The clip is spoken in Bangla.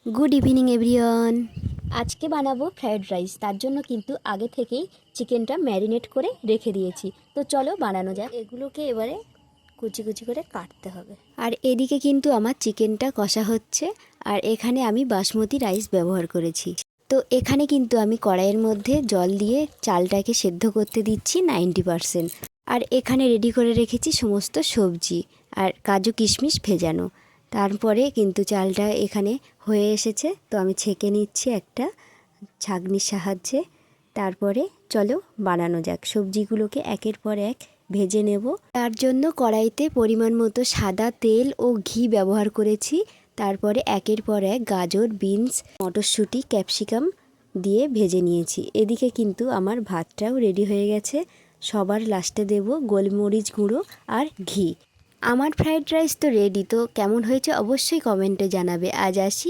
Good evening everyone. আজকে বানাবো ফ্রায়েড রাইস। তার জন্য কিন্তু আগে থেকেই চিকেনটা ম্যারিনেট করে রেখে দিয়েছি। তো চলো বানানো যাক। এগুলোকে এবারে কুচি কুচি করে কাটতে হবে। আর এদিকে কিন্তু আমার চিকেনটা কষা হচ্ছে। আর এখানে আমি বাসমতি রাইস ব্যবহার করেছি। তো এখানে কিন্তু আমি কড়াইয়ের মধ্যে জল দিয়ে চালটাকে সেদ্ধ করতে দিচ্ছি 90%। আর এখানে রেডি করে রেখেছি সমস্ত সবজি আর কাজু কিশমিশ ভেজানো। তারপরে কিন্তু চালটা এখানে হয়ে এসেছে, তো আমি ছেঁকে নিচ্ছি একটা ছাঁকনির সাহায্যে। তারপরে চলো বানানো যাক। সবজিগুলোকে একের পর এক ভেজে নেব। তার জন্য কড়াইতে পরিমাণ মতো সাদা তেল ও ঘি ব্যবহার করেছি। তারপরে একের পর এক গাজর, বিনস, মটরশুঁটি, ক্যাপসিকাম দিয়ে ভেজে নিয়েছি। এদিকে কিন্তু আমার ভাতটাও রেডি হয়ে গেছে। সবার লাস্টে দেব গোলমরিচ গুঁড়ো আর ঘি। আমার ফ্রায়েড রাইস তো রেডি। তো কেমন হয়েছে অবশ্যই কমেন্টে জানাবে। আজ আসি।